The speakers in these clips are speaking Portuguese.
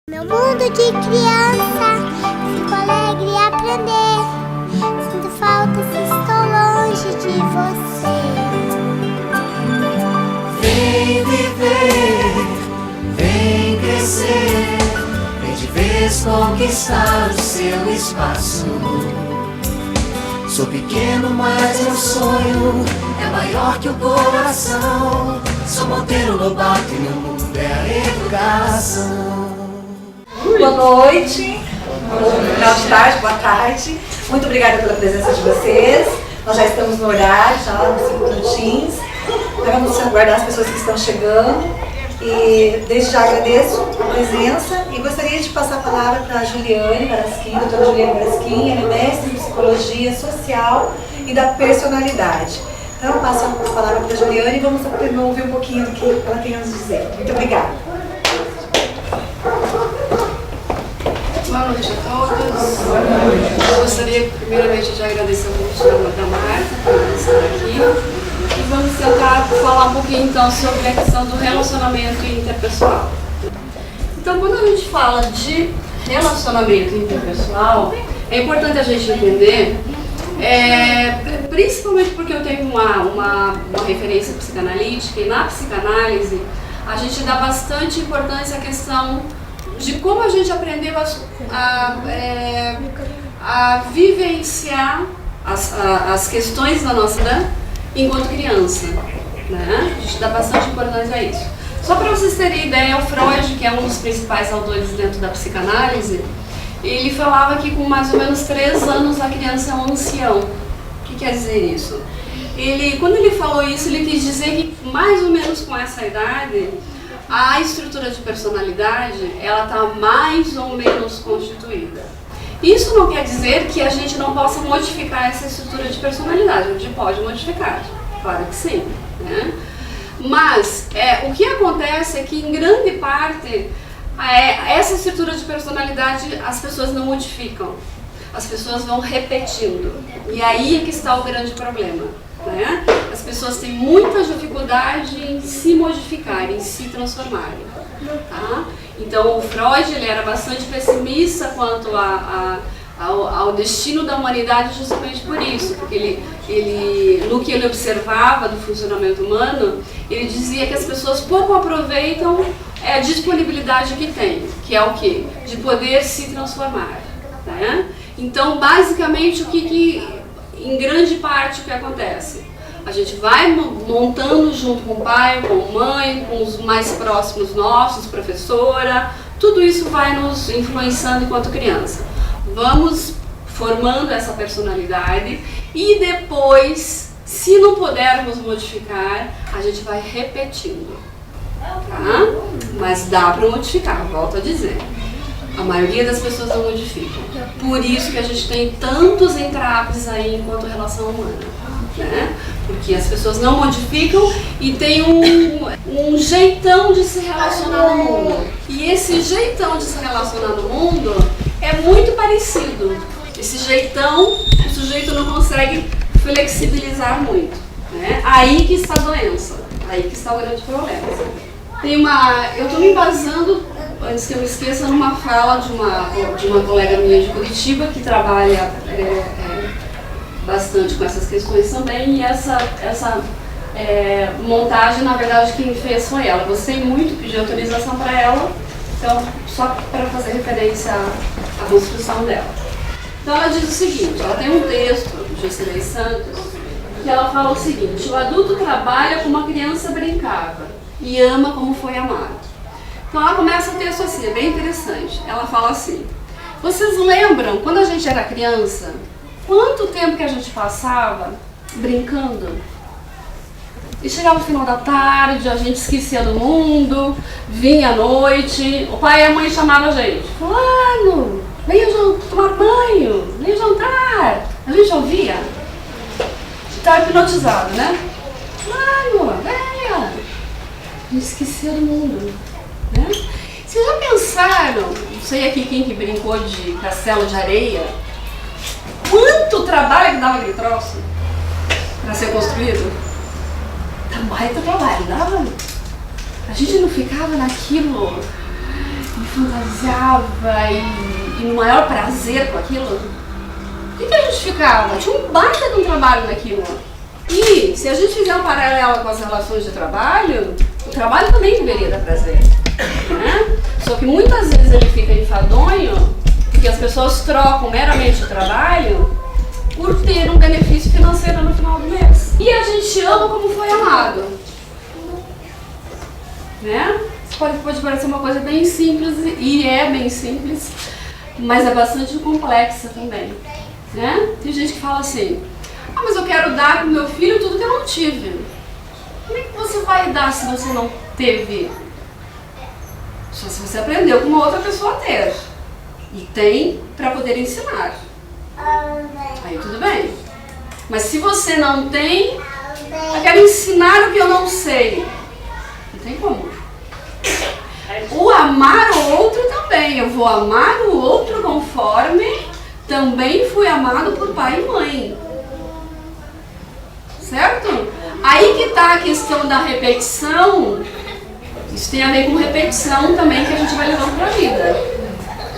Meu mundo de criança, fico alegre em aprender. Sinto falta se estou longe de você. Vem viver, vem crescer, vem de vez conquistar o seu espaço. Sou pequeno, mas meu sonho é maior que o coração. Sou Monteiro Lobato e meu mundo é a educação. Boa noite, final de tarde, boa tarde. Muito obrigada pela presença de vocês. Nós já estamos no horário, já uns 5 minutinhos. Nós vamos aguardar as pessoas que estão chegando. E desde já agradeço a presença e gostaria de passar a palavra para a Juliane Barasquim, doutora Juliane Barasquim. Ela é mestre em Psicologia Social e da Personalidade. Então eu passo a palavra para a Juliane e vamos ouvir um pouquinho do que ela tem a nos dizer. Muito obrigada. Boa noite a todos. Eu gostaria primeiramente de agradecer o convite da Marta por estar aqui. E vamos tentar falar um pouquinho então sobre a questão do relacionamento interpessoal. Então, quando a gente fala de relacionamento interpessoal, é importante a gente entender, principalmente porque eu tenho uma referência psicanalítica, e na psicanálise a gente dá bastante importância à questão de como a gente aprendeu a vivenciar as questões da nossa vida enquanto criança, né? A gente dá bastante importância a isso. Só para vocês terem ideia, o Freud, que é um dos principais autores dentro da psicanálise, ele falava que com mais ou menos 3 anos a criança é um ancião. O que quer dizer isso? Quando ele falou isso, ele quis dizer que mais ou menos com essa idade, a estrutura de personalidade, ela está mais ou menos constituída. Isso não quer dizer que a gente não possa modificar essa estrutura de personalidade. A gente pode modificar, claro que sim, né? Mas o que acontece é que, em grande parte, essa estrutura de personalidade as pessoas não modificam. As pessoas vão repetindo. E aí é que está o grande problema, né? As pessoas têm muita dificuldade em se modificar, em se transformarem. Tá? Então o Freud ele era bastante pessimista quanto ao destino da humanidade justamente por isso, porque no que ele observava do funcionamento humano, ele dizia que as pessoas pouco aproveitam a disponibilidade que tem, que é o quê? De poder se transformar, né? Então basicamente em grande parte o que acontece? A gente vai montando junto com o pai, com a mãe, com os mais próximos nossos, professora, tudo isso vai nos influenciando enquanto criança. Vamos formando essa personalidade e depois, se não pudermos modificar, a gente vai repetindo, tá? Mas dá para modificar, volto a dizer. A maioria das pessoas não modificam. Por isso que a gente tem tantos entraves aí enquanto relação humana, né? Porque as pessoas não modificam e tem um jeitão de se relacionar no mundo. E esse jeitão de se relacionar no mundo é muito parecido. Esse jeitão, o sujeito não consegue flexibilizar muito, né? Aí que está a doença, aí que está o grande problema. Eu estou me embasando, antes que eu me esqueça, numa fala de uma colega minha de Curitiba que trabalha bastante com essas questões também, e essa montagem, na verdade, quem fez foi ela. Gostei muito, pedi autorização para ela, então, só para fazer referência à construção dela. Então ela diz o seguinte, ela tem um texto de Cirlei Santos, que ela fala o seguinte: o adulto trabalha como a criança brincava e ama como foi amado. Então ela começa o texto assim, é bem interessante. Ela fala assim: vocês lembram, quando a gente era criança, quanto tempo que a gente passava brincando? E chegava no final da tarde, a gente esquecia do mundo, vinha à noite, o pai e a mãe chamavam a gente: fulano, venha tomar banho, venha jantar. A gente ouvia, estava hipnotizado, né? Fulano, venha. A gente esquecia do mundo, né? Vocês já pensaram, não sei aqui quem que brincou de castelo de areia, quanto trabalho que dava aquele troço para ser construído? Dá baita trabalho, dava? A gente não ficava naquilo e fantasiava e no maior prazer com aquilo, por que a gente ficava? Tinha um baita de um trabalho naquilo. E se a gente fizer um paralelo com as relações de trabalho, o trabalho também deveria dar prazer, né? Só que muitas vezes ele fica enfadonho, porque as pessoas trocam meramente o trabalho por ter um benefício financeiro no final do mês. E a gente ama como foi amado, né? Pode parecer uma coisa bem simples, e é bem simples, mas é bastante complexa também, né? Tem gente que fala assim, mas eu quero dar pro meu filho tudo que eu não tive. Como é que você vai dar se você não teve? Só se você aprendeu com uma outra pessoa a ter. E tem para poder ensinar. Aí tudo bem. Mas se você não tem, eu quero ensinar o que eu não sei. Não tem como. O amar o outro também. Eu vou amar o outro conforme também fui amado por pai e mãe. Certo? Aí que está a questão da repetição. Isso tem a ver com repetição também que a gente vai levando para a vida.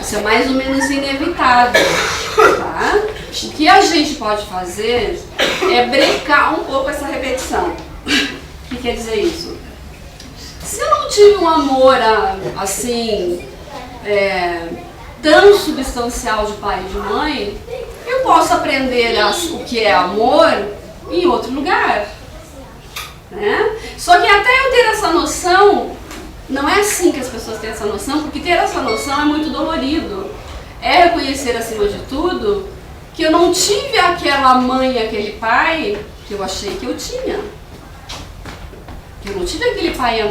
Isso é mais ou menos inevitável. Tá? O que a gente pode fazer é brecar um pouco essa repetição. O que quer dizer isso? Se eu não tive um amor assim, tão substancial de pai e de mãe, eu posso aprender o que é amor em outro lugar. Né? Só que até eu ter essa noção, não é assim que as pessoas têm essa noção, porque ter essa noção é muito dolorido. É reconhecer acima de tudo que eu não tive aquela mãe e aquele pai que eu achei que eu tinha. Que eu não tive aquele pai e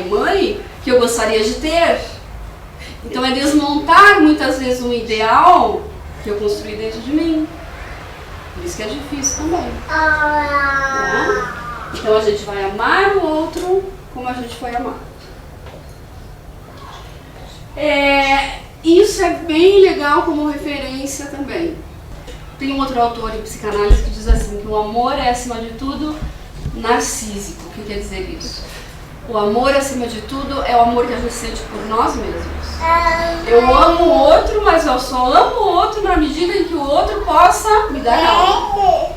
mãe que eu gostaria de ter. Então é desmontar muitas vezes um ideal que eu construí dentro de mim. Por isso que é difícil também. Né? Então a gente vai amar o outro como a gente foi amado. Isso é bem legal como referência também. Tem um outro autor em psicanálise que diz assim, que o amor é acima de tudo narcísico. O que quer dizer isso? O amor acima de tudo é o amor que a gente sente por nós mesmos. Eu amo o outro, mas eu só amo o outro na medida em que o outro possa me dar algo.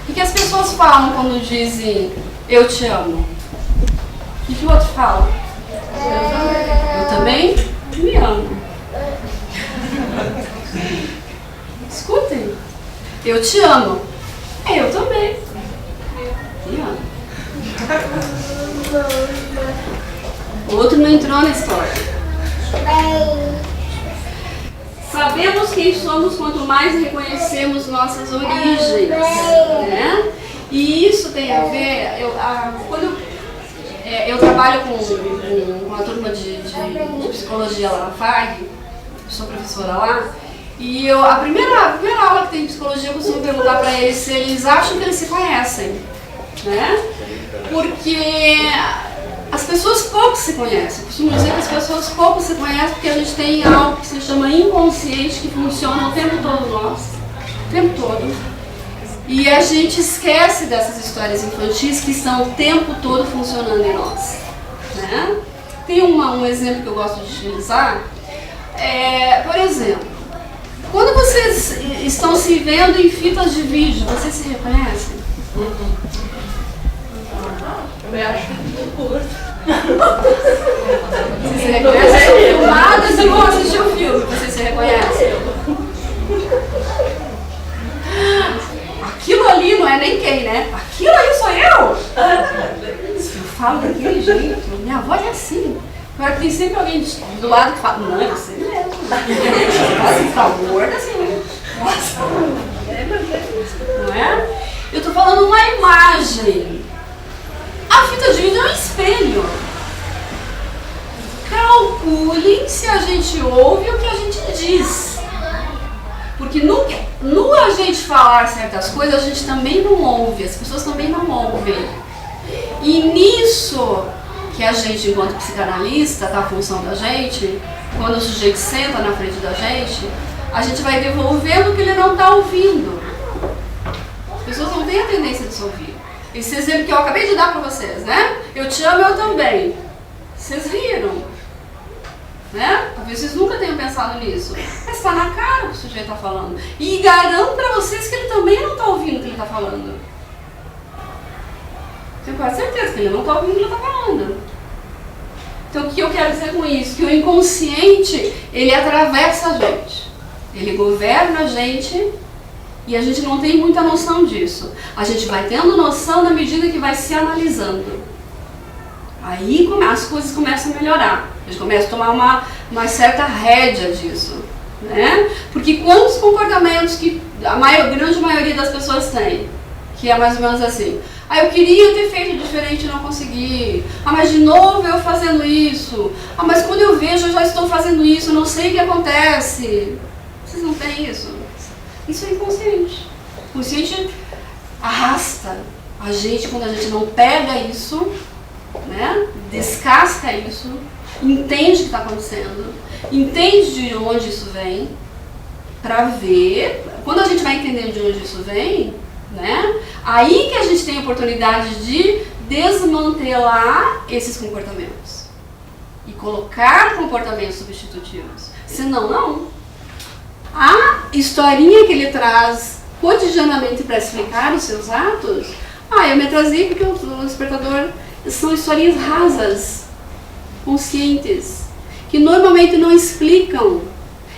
O que as pessoas falam quando dizem eu te amo? O que o outro fala? Eu também me amo. Escutem. Eu te amo. Eu também me amo. O outro não entrou na história. Sabemos quem somos quanto mais reconhecemos nossas origens, né? E isso tem a ver, quando eu trabalho com a turma de psicologia lá na FAG, sou professora lá, e a primeira aula que tem de psicologia eu costumo perguntar para eles se eles acham que eles se conhecem, né? Porque as pessoas pouco se conhecem. Eu costumo dizer que as pessoas pouco se conhecem porque a gente tem algo que se chama inconsciente que funciona o tempo todo nós, o tempo todo. E a gente esquece dessas histórias infantis que estão o tempo todo funcionando em nós. Né? Tem um exemplo que eu gosto de utilizar. Por exemplo, quando vocês estão se vendo em fitas de vídeo, vocês se reconhecem? Eu me acho muito curto. Vocês se reconhecem? São filmadas e vão assistir o filme. Vocês se reconhecem? Aquilo ali não é nem quem, né? Aquilo ali sou eu! Eu falo daquele jeito. Minha voz é assim. Agora tem sempre alguém do lado que fala, não, é você mesmo. Assim, tá gorda assim. Nossa. Não é? Eu tô falando uma imagem. A fita de vídeo é um espelho. Calculem se a gente ouve o que a gente diz. Porque no a gente falar certas coisas, a gente também não ouve. As pessoas também não ouvem. E nisso que a gente, enquanto psicanalista, tá a função da gente, quando o sujeito senta na frente da gente, a gente vai devolvendo o que ele não está ouvindo. As pessoas não têm a tendência de se ouvir. Esse exemplo que eu acabei de dar para vocês, né? Eu te amo, eu também. Vocês riram. né? Talvez vocês nunca tenham pensado nisso. Mas está na cara o que o sujeito está falando. E garanto para vocês que ele também não está ouvindo o que ele está falando. Tenho quase certeza que ele não está ouvindo o que ele está falando. Então, o que eu quero dizer com isso? Que o inconsciente, ele atravessa a gente. Ele governa a gente e a gente não tem muita noção disso. A gente vai tendo noção na medida que vai se analisando. Aí as coisas começam a melhorar. A gente começa a tomar uma certa rédea disso, né? Porque quantos comportamentos que a grande maioria das pessoas tem, que é mais ou menos assim: ah, eu queria ter feito diferente e não consegui. Ah, mas de novo eu fazendo isso. Ah, mas quando eu vejo eu já estou fazendo isso, eu não sei o que acontece. Vocês não têm isso? Isso é inconsciente. O inconsciente arrasta a gente quando a gente não pega isso, né? Descasca isso, entende o que está acontecendo, entende de onde isso vem, para ver. Quando a gente vai entendendo de onde isso vem, né? Aí que a gente tem a oportunidade de desmantelar esses comportamentos e colocar comportamentos substitutivos. Senão, não. A historinha que ele traz cotidianamente para explicar os seus atos, eu me atrasei porque o despertador, são historinhas rasas, conscientes, que normalmente não explicam.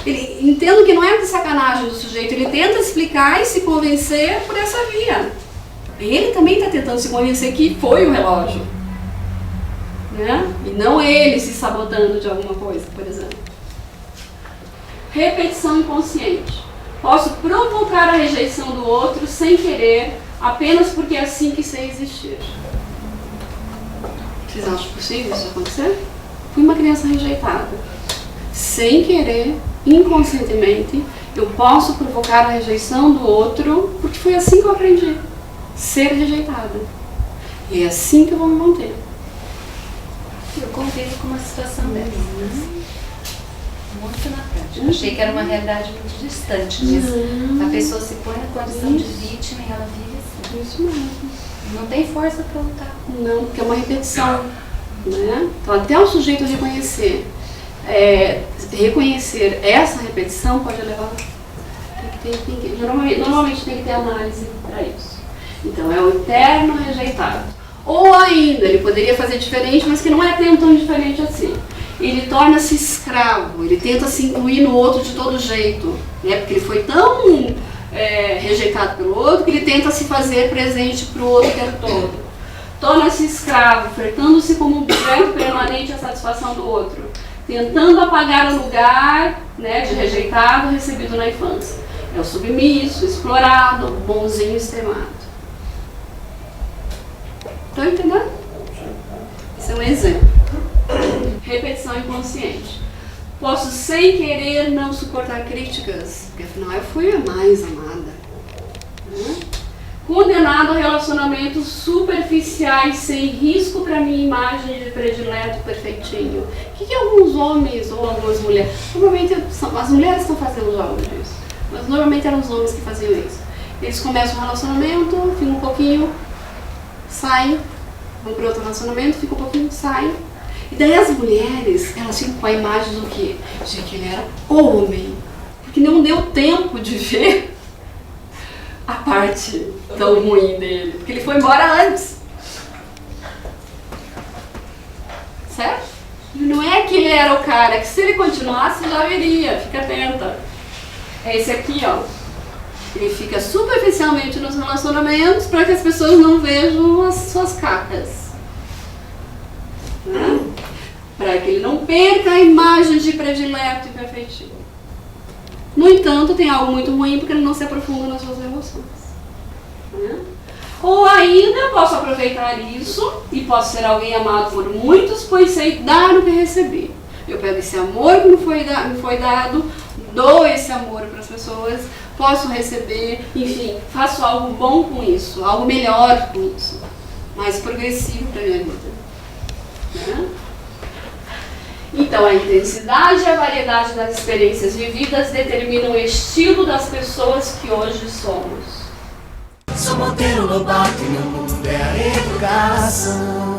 Entendo que não é de sacanagem do sujeito, ele tenta explicar e se convencer por essa via. Ele também está tentando se convencer que foi o relógio, né? E não ele se sabotando de alguma coisa, por exemplo. Repetição inconsciente. Posso provocar a rejeição do outro sem querer, apenas porque é assim que sei existir. Vocês acham possível isso acontecer? Fui uma criança rejeitada. Sem querer, inconscientemente, eu posso provocar a rejeição do outro, porque foi assim que eu aprendi. Ser rejeitada. E é assim que eu vou me manter. Eu convivo com uma situação dessa. Muito na prática. Achei que era uma realidade muito distante disso. A pessoa se põe na condição de vítima e ela vive assim. Isso mesmo. Não tem força para lutar. Não, porque é uma repetição, né? Então, até o sujeito reconhecer essa repetição pode levar. Normalmente tem que ter análise para isso. Então, é o eterno rejeitado. Ou ainda, ele poderia fazer diferente, mas que não é tão diferente assim. Ele torna-se escravo, ele tenta se incluir no outro de todo jeito, né? Porque ele foi tão rejeitado pelo outro que ele tenta se fazer presente para o outro o tempo todo. Torna-se escravo, ofertando-se como objeto permanente à satisfação do outro, tentando apagar o lugar, né, de rejeitado recebido na infância. É o submisso, explorado, bonzinho extremado. Estão entendendo? Esse é um exemplo. Repetição inconsciente. Posso sem querer não suportar críticas, porque afinal eu fui a mais amada. Condenado a relacionamentos superficiais sem risco para minha imagem de predileto perfeitinho. O que alguns homens ou algumas mulheres, normalmente as mulheres estão fazendo algo disso, mas normalmente eram os homens que faziam isso. Eles começam um relacionamento, ficam um pouquinho, saem, vão para outro relacionamento, ficam um pouquinho, saem. E daí as mulheres, elas ficam com a imagem do quê? De que ele era homem. Porque não deu tempo de ver a parte tão ruim dele. Porque ele foi embora antes. Certo? E não é que ele era o cara, que se ele continuasse já viria. Fica atenta. É esse aqui, ó. Ele fica superficialmente nos relacionamentos para que as pessoas não vejam as suas cacas. Né? Para que ele não perca a imagem de predileto e perfeitinho. No entanto, tem algo muito ruim porque ele não se aprofunda nas suas emoções. Né? Ou ainda, posso aproveitar isso e posso ser alguém amado por muitos, pois sei dar o que recebi. Eu pego esse amor que me foi dado, dou esse amor para as pessoas, posso receber, enfim, faço algo bom com isso, algo melhor com isso, mais progressivo para a minha vida. Né? Então, a intensidade e a variedade das experiências vividas determinam o estilo das pessoas que hoje somos. Sou Monteiro Lobato e meu mundo é a educação.